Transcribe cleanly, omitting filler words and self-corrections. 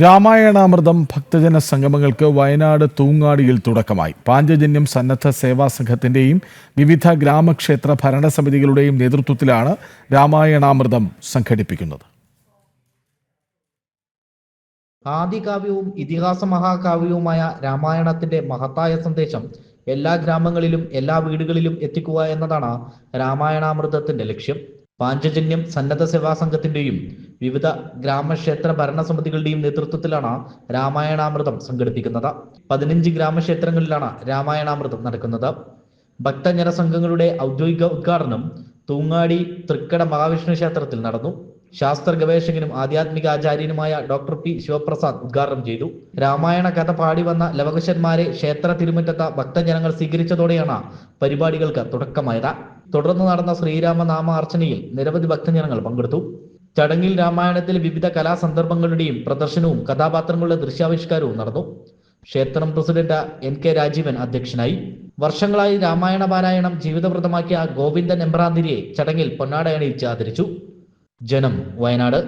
രാമായണാമൃതം ഭക്തജന സംഗമങ്ങൾക്ക് വയനാട് തൂങ്ങാടിയിൽ തുടക്കമായി. പാഞ്ചജന്യം സന്നദ്ധ സേവാ സംഘത്തിന്റെയും വിവിധ ഗ്രാമക്ഷേത്ര ഭരണസമിതികളുടെയും നേതൃത്വത്തിലാണ് രാമായണാമൃതം സംഘടിപ്പിക്കുന്നത്. ആദികാവ്യവും ഇതിഹാസ മഹാകാവ്യവുമായ രാമായണത്തിന്റെ മഹത്തായ സന്ദേശം എല്ലാ ഗ്രാമങ്ങളിലും എല്ലാ വീടുകളിലും എത്തിക്കുക എന്നതാണ് രാമായണാമൃതത്തിന്റെ ലക്ഷ്യം. പാഞ്ചജന്യം സന്നദ്ധ സേവാ സംഘത്തിന്റെയും വിവിധ ഗ്രാമക്ഷേത്ര ഭരണസമിതികളുടെയും നേതൃത്വത്തിലാണ് രാമായണാമൃതം സംഘടിപ്പിക്കുന്നത്. 15 ഗ്രാമക്ഷേത്രങ്ങളിലാണ് രാമായണാമൃതം നടക്കുന്നത്. ഭക്തജന സംഘങ്ങളുടെ ഔദ്യോഗിക ഉദ്ഘാടനം തൂങ്ങാടി തൃക്കട മഹാവിഷ്ണു ക്ഷേത്രത്തിൽ നടന്നു. ശാസ്ത്ര ഗവേഷകനും ആധ്യാത്മിക ആചാര്യനുമായ ഡോക്ടർ പി ശിവപ്രസാദ് ഉദ്ഘാടനം ചെയ്തു. രാമായണ കഥ പാടി വന്ന ലവകുശന്മാരെ ക്ഷേത്ര തിരുമുറ്റത്ത് ഭക്തജനങ്ങൾ സ്വീകരിച്ചതോടെയാണ് പരിപാടികൾക്ക് തുടക്കമായത്. തുടർന്ന് നടന്ന ശ്രീരാമനാമ അർച്ചനയിൽ നിരവധി ഭക്തജനങ്ങൾ പങ്കെടുത്തു. ചടങ്ങിൽ രാമായണത്തിലെ വിവിധ കലാസന്ദർഭങ്ങളുടെയും പ്രദർശനവും കഥാപാത്രങ്ങളുടെ ദൃശ്യാവിഷ്കാരവും നടന്നു. ക്ഷേത്രം പ്രസിഡന്റ് NK രാജീവൻ അധ്യക്ഷനായി. വർഷങ്ങളായി രാമായണ പാരായണം ജീവിതവ്രതമാക്കിയ ഗോവിന്ദൻ എമ്പ്രാന്തിരിയെ ചടങ്ങിൽ പൊന്നാട അണിയിച്ച് ആദരിച്ചു. ജനം, വയനാട്.